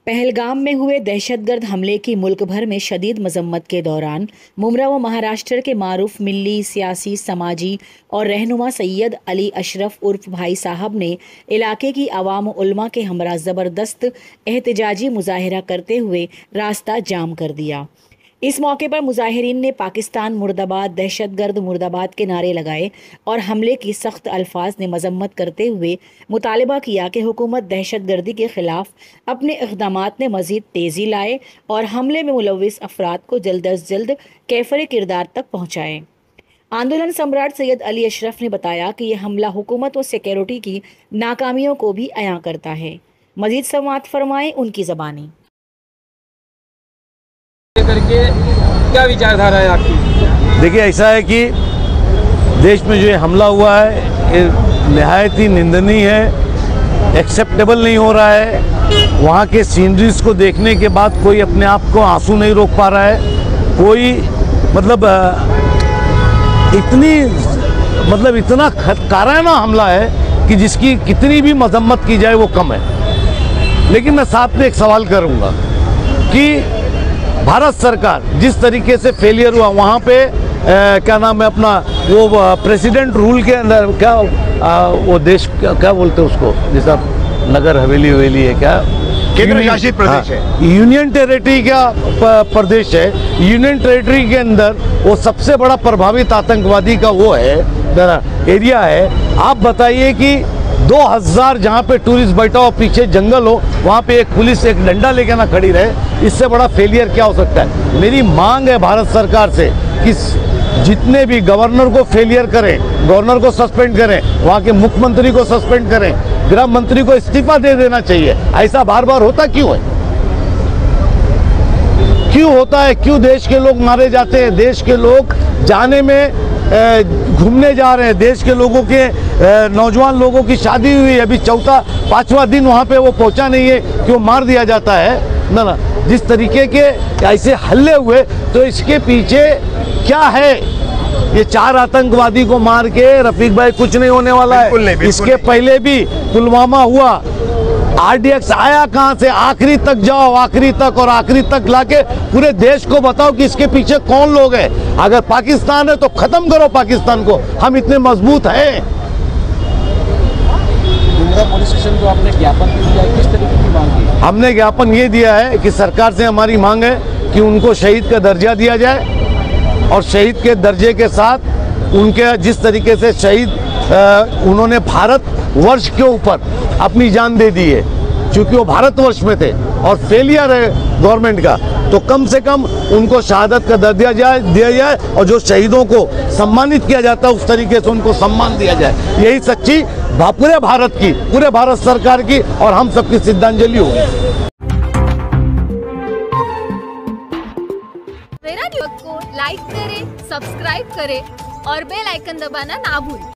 पहलगाम में हुए दहशतगर्द हमले की मुल्क भर में शदीद मजम्मत के दौरान मुमरा व महाराष्ट्र के मारूफ मिल्ली सियासी समाजी और रहनुमा सैयद अली अशरफ उर्फ भाई साहब ने इलाके की आवाम व उलमा के हमरा ज़बरदस्त एहतजाजी मुजाहिरा करते हुए रास्ता जाम कर दिया। इस मौके पर मुजाहिरीन ने पाकिस्तान मुर्दाबाद, दहशतगर्द मुर्दाबाद के नारे लगाए और हमले की सख्त अल्फाज में मजम्मत करते हुए मुतालबा किया कि हुकूमत दहशतगर्दी के खिलाफ अपने इक़दामात में मज़ीद तेज़ी लाए और हमले में मुलव्विस अफराद को जल्द अज जल्द कैफरे किरदार तक पहुँचाए। आंदोलन सम्राट सैयद अली अशरफ ने बताया कि यह हमला हुकूमत व सिक्योरिटी की नाकामियों को भी अयां करता है। मज़ीद समाअत फरमाएं उनकी ज़बानी। करके क्या विचारधारा है आपकी? देखिए, ऐसा है कि देश में जो ये हमला हुआ है ये निहायत ही निंदनीय है, एक्सेप्टेबल नहीं हो रहा है। वहाँ के सीनरीज को देखने के बाद कोई अपने आप को आंसू नहीं रोक पा रहा है। कोई इतना काराना हमला है कि जिसकी कितनी भी मजम्मत की जाए वो कम है। लेकिन मैं साथ में एक सवाल करूँगा कि भारत सरकार जिस तरीके से फेलियर हुआ वहाँ पे क्या नाम है अपना वो प्रेसिडेंट रूल के अंदर क्या वो देश क्या बोलते हैं उसको, जैसा नगर हवेली है, क्या केंद्र शासित प्रदेश है, यूनियन टेरिटरी का प्रदेश है। यूनियन टेरिटरी के अंदर वो सबसे बड़ा प्रभावित आतंकवादी का वो है एरिया है। आप बताइए कि 2000 जहाँ पे टूरिस्ट बैठा हो, पीछे जंगल हो, वहाँ पे एक पुलिस एक डंडा लेके ना खड़ी रहे, इससे बड़ा फेलियर क्या हो सकता है? मेरी मांग है भारत सरकार से कि जितने भी गवर्नर को फेलियर करें, गवर्नर को सस्पेंड करें, वहाँ के मुख्यमंत्री को सस्पेंड करें, गृह मंत्री को इस्तीफा दे देना चाहिए। ऐसा बार बार होता क्यों है? क्यों होता है? क्यों देश के लोग मारे जाते हैं? देश के लोग जाने में घूमने जा रहे हैं, देश के लोगों के नौजवान लोगों की शादी हुई, अभी 4-5वां दिन वहाँ पे वो पहुँचा नहीं है कि वो मार दिया जाता है ना। जिस तरीके के ऐसे हल्ले हुए तो इसके पीछे क्या है? ये 4 आतंकवादी को मार के रफीक भाई कुछ नहीं होने वाला है। इसके पहले भी पुलवामा हुआ, RDX आया कहाँ से? आखिरी तक जाओ, आखिरी तक, और आखिरी तक लाके पूरे देश को बताओ कि इसके पीछे कौन लोग हैं। अगर पाकिस्तान है तो खत्म करो पाकिस्तान को, हम इतने मजबूत हैं। पुलिस स्टेशन को आपने ज्ञापन दिया, किस तरीके की मांग की? हमने ज्ञापन ये दिया है कि सरकार से हमारी मांग है कि उनको शहीद का दर्जा दिया जाए और शहीद के दर्जे के साथ उनके जिस तरीके से शहीद उन्होंने भारत वर्ष के ऊपर अपनी जान दे दी है, क्योंकि वो भारतवर्ष में थे और फेलियर है गवर्नमेंट का, तो कम से कम उनको शहादत का दर्जा दिया जाए और जो शहीदों को सम्मानित किया जाता है उस तरीके से उनको सम्मान दिया जाए। यही सच्ची पूरे भारत की, पूरे भारत सरकार की और हम सबकी श्रद्धांजलि होगी। मेरा न्यूज़ को लाइक करें, सब्सक्राइब करें और बेल आइकन दबाना ना भूलें।